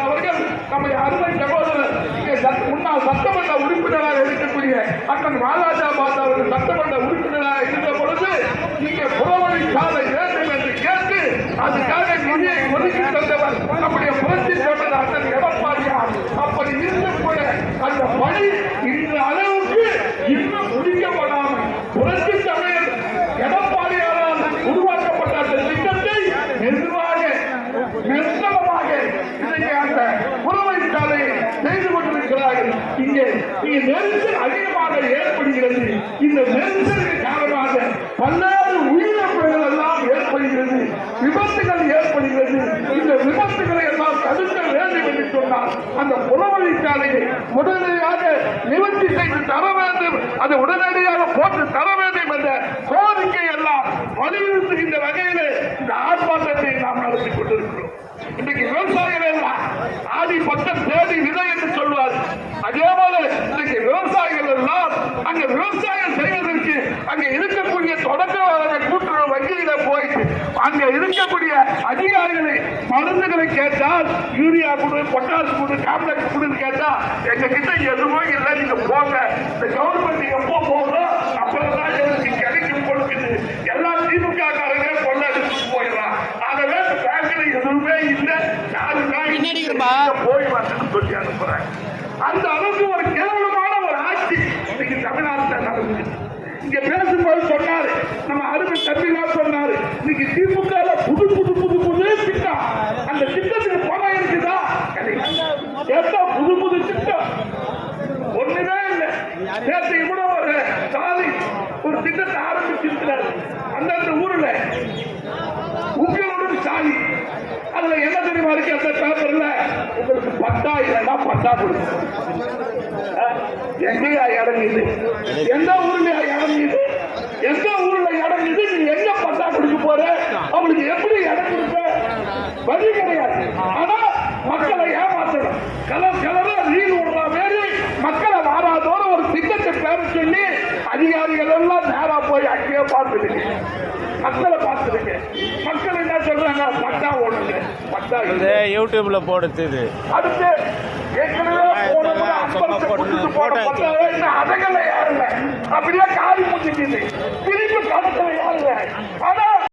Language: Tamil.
அவர்கள் நம்முடைய அருமை சகோதரர் முன்னாள் சட்டமன்ற உறுப்பினராக இருக்கக்கூடிய அண்ணன் வாலாஜாபாத் அவர்கள் சட்டமன்ற உறுப்பினராக இருந்த பொழுது இங்கே புறவழிச்சாலை வேண்டும் என்று கேட்டு அதுக்காக நிதியை ஒதுக்கி தந்தவர் நம்முடைய புரட்சி தலைவர் அண்ணன் எடப்பாடியார். அப்படி இருந்து கூட அந்த பணி இந்த அளவுக்கு இன்னும் முடிக்கப்படாமல் புரட்சி தலைவர் எடப்பாடியாரால் உருவாக்கப்பட்ட அந்த திட்டத்தை நிர்வாகமாக அந்த புறவழிச்சாலையை செய்து கொண்டிருக்கிறார்கள். இங்கே நெரிசல் அதிகமாக ஏற்படுகிறது. இந்த நெரிசலுக்கு காரணமாக பல்வேறு உயிரிழப்புகள் எல்லாம் ஏற்படுகிறது, விபத்துகள் ஏற்படுகிறது. இந்த விபத்துகளை எல்லாம் தடுக்க வேண்டும் என்று சொன்னால் அந்த புறவழிச்சாலையை உடனடியாக நிவர்த்தி செய்து தர வேண்டும், அதை உடனடியாக போட்டு தர வேண்டும் என்ற கோரிக்கை எல்லாம் வலியுறுத்துகின்ற வகையில் இந்த ஆர்ப்பாட்டத்தை நாம் நடத்தி கொண்டிருக்கிறோம். இன்றைக்கு விவசாயிகள் எல்லாம் ஆடி பட்டம் தேடி விதை என்று சொல்வார். அதே போல இன்றைக்கு விவசாயிகள் எல்லாம் அங்க விவசாயம் செய்வதற்கு அங்க இருக்கக்கூடிய தொடக்க கூட்டுறவு வங்கியில போயிட்டு அங்க இருக்கக்கூடிய அதிகாரிகளை மருந்துகளை கேட்டால் யூரியா கொடு, பொட்டாஸ் கொடு, காம்ப்ளெக்ஸ் கொடுன்னு கேட்டா எங்க கிட்ட எதுவும் இல்லை, நீங்க போங்க, இந்த கவர்மெண்ட் எப்போ போகிறோம் அப்பதான் எங்களுக்கு கிடைக்கும் கொடுக்குது. எல்லா திமுக காரங்க கொள்ள எடுத்துட்டு போயிடலாம். ஆகவே பேங்க்ல எதுவுமே இல்லை, போய் வந்து சொல்லி அனுப்புறாங்க. அந்த அளவுக்கு ஒரு கேவலமான ஒரு ஆட்சி இன்னைக்கு தமிழ்நாட்டில் நடக்குது. இங்க பேசும்போது சொன்னாரு, நம்ம அருமை தம்பிலாம் சொன்னாரு, இன்னைக்கு திமுக புது புது புது புது திட்டம், அந்த திட்டத்துக்கு பணம் இருக்குதா? ஏதோ புது புது திட்டம் ஒண்ணுமே இல்லை. நேற்று கூட ஒரு சாலை ஒரு திட்டத்தை ஆரம்பிச்சிருக்கிறார் அந்தந்த ஊர்ல உங்களுடன் சாலை. அதுல என்ன தெரியுமா இருக்கு அந்த பேப்பர்ல, உங்களுக்கு பட்டா இல்லைன்னா பட்டா கொடுக்கும். எங்கேயா இறங்குது? எந்த ஊர்ல இறங்குது? எந்த ஊர்ல இறங்குது? நீ எங்க பட்டா கொடுக்க போற? அவங்களுக்கு எப்படி இடம் கொடுப்ப? வழி கிடையாது. ஆனா மக்களை ஏமாற்றணும், கலர் கலரா ரீல் விடுற மாதிரி மக்களை வாராதோட ஒரு திட்டத்தை பேர சொல்லி அதிகாரிகள் எல்லாம் நேரா போய் அங்கேயே பார்த்துருக்கு, மக்களை பார்த்துருக்கு. மக்கள் என்ன சொல்றாங்க? பட்டா ஓடுங்க, பட்டா யூடியூப்ல போடுது. அடுத்து ஏற்கனவே அதங்களை யாருல அப்படியே காரி முடிஞ்சுக்குது, திருப்பி கடத்தல யாருல. ஆனா